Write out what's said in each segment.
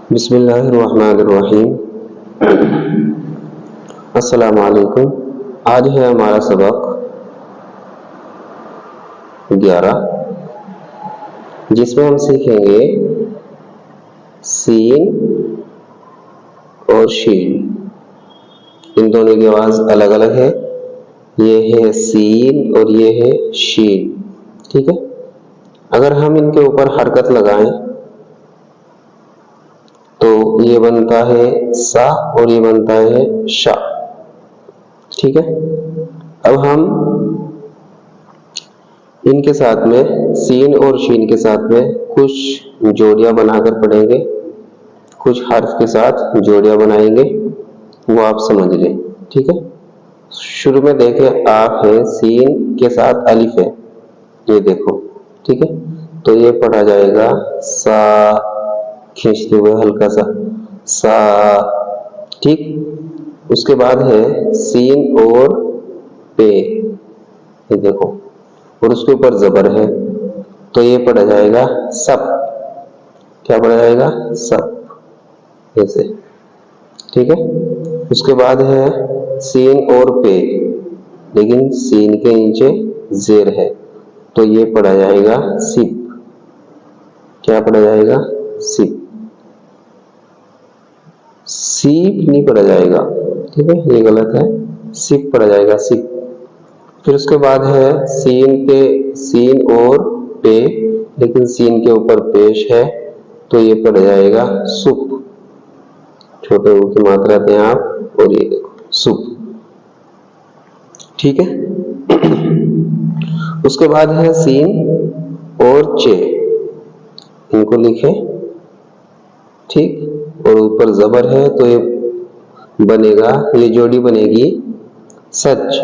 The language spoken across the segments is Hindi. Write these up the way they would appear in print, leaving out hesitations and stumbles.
बिस्मिल्लाहिर्रहमानिर्रहीम। अस्सलाम वालेकुम। आज है हमारा सबक 11, जिसमें हम सीखेंगे सीन और शीन। इन दोनों की आवाज़ अलग अलग है। ये है सीन और ये है शीन। ठीक है। अगर हम इनके ऊपर हरकत लगाएं तो ये बनता है सा और ये बनता है शा। ठीक है। अब हम इनके साथ में सीन और शीन के साथ में कुछ जोड़ियां बनाकर पढ़ेंगे, कुछ हर्फ के साथ जोड़ियां बनाएंगे, वो आप समझ लें। ठीक है। शुरू में देखें, आप है, सीन के साथ अलिफ है, ये देखो। ठीक है। तो ये पढ़ा जाएगा सा, खींचते हुए हल्का सा। ठीक। उसके बाद है सीन और पे, ये देखो, और उसके ऊपर जबर है, तो ये पढ़ा जाएगा सब। क्या पढ़ा जाएगा? सब, ऐसे। ठीक है। उसके बाद है सीन और पे, लेकिन सीन के नीचे जेर है, तो ये पढ़ा जाएगा सिप। क्या पढ़ा जाएगा? सिप। सीप नहीं पढ़ा जाएगा। ठीक है, ये गलत है, सिप पढ़ा जाएगा, सिप। फिर उसके बाद है सीन और पे, लेकिन सीन के ऊपर पेश है, तो ये पड़ जाएगा सुप। छोटे ऊ की मात्रा दें आप, और ये देखो सुप। ठीक है। उसके बाद है सीन और चे, इनको लिखें। ठीक। और ऊपर जबर है, तो ये बनेगा, ये जोड़ी बनेगी सच।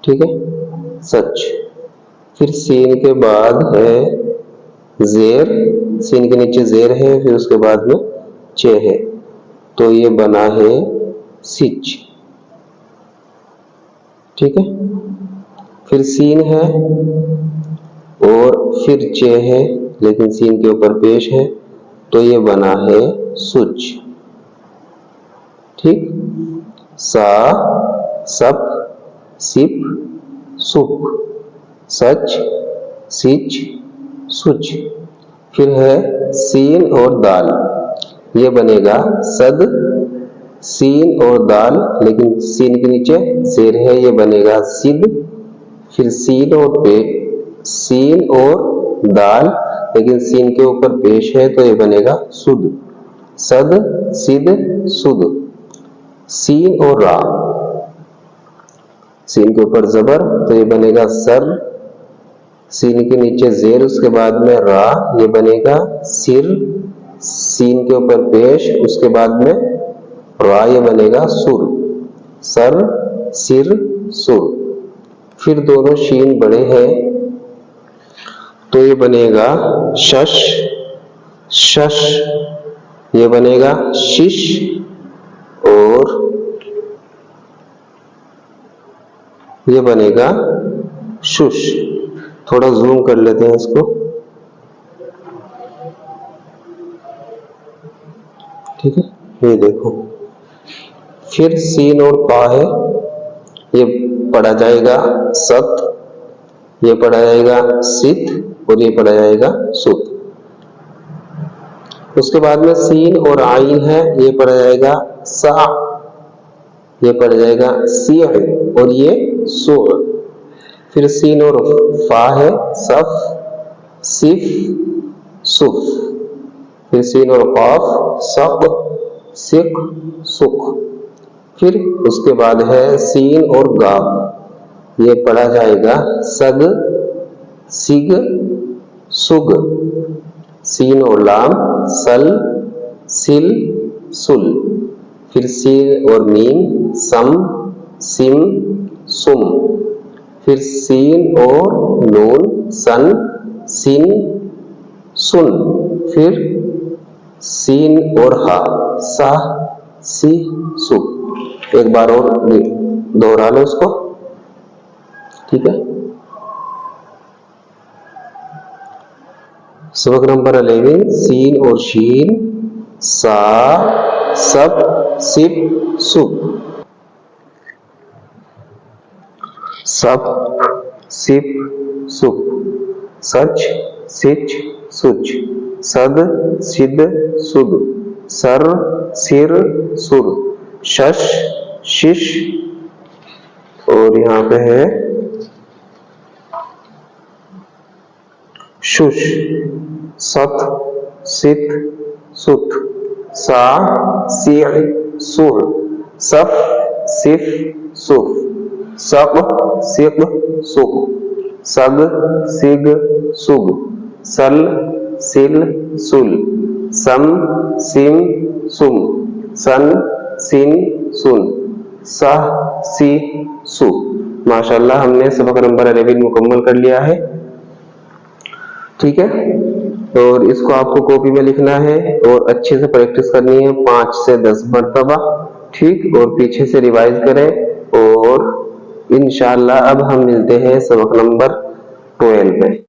ठीक है, सच। फिर सीन के बाद है जेर, सीन के नीचे जेर है, फिर उसके बाद में चे है, तो ये बना है सिच। ठीक है। फिर सीन है और फिर चे है, लेकिन सीन के ऊपर पेश है, तो ये बना है सुच। ठीक। सा, सप, सिप, सुप, सच, सिच, सुच। फिर है सीन और दाल, ये बनेगा सद। सीन और दाल, लेकिन सीन के नीचे जेर है, ये बनेगा सिद। फिर सीन और पे, सीन और दाल, लेकिन सीन के ऊपर पेश है, तो ये बनेगा सुद। सद, सिद, सुद। सीन और रा, सीन के ऊपर जबर, तो ये बनेगा सर। सीन के नीचे जेर, उसके बाद में रा, ये बनेगा सिर। सीन के ऊपर पेश, उसके बाद में रा, ये बनेगा सुर। सर, सिर, सुर। फिर दोनों शीन बड़े हैं, तो ये बनेगा शश, शश, ये बनेगा शिश, और ये बनेगा शुश। थोड़ा जूम कर लेते हैं इसको। ठीक है, ये देखो। फिर सीन और पा है, ये पढ़ा जाएगा सत, ये पढ़ा जाएगा सित, और ये पढ़ा जाएगा सुत। उसके बाद में सीन और आइन है, ये पढ़ा जाएगा सा, ये पढ़ जाएगा सी, और ये सो। फिर सीन और फा है, सफ, सिफ, सुफ। फिर सीन और काफ, सक, सिक, सुख। फिर उसके बाद है सीन और गाफ, ये पढ़ा जाएगा सग, सिग, सुग। सीन और लाम, सल, सिल, सुल। फिर सीन और मीम, सम, सिम, सुम। फिर सीन और नून, सन, सिन, सुन। फिर सीन और हा, सा, सी, सु। एक बार और दोहरा लो इसको। ठीक है। सबक नंबर 11, सीन और शीन। सा सब सिप सुप, सप सिप सुप, सच सिच सुच, सद सिद सुद, सर सिर सुर, शश शिश, और यहाँ पे है शुश, सत सित सुत, सा सिर सुर, सफ सिफ सुफ, सक सिक सुक, सग सिग सुग, सल सिल सुल, सम सिम सुम, सन सिन सुन, सह सी सु। माशाल्लाह हमने सबक नंबर 11 मुकम्मल कर लिया है। ठीक है, और इसको आपको कॉपी में लिखना है और अच्छे से प्रैक्टिस करनी है 5 से 10 मरतबा। ठीक, और पीछे से रिवाइज करें और इंशाअल्लाह अब हम मिलते हैं सबक नंबर 12 में।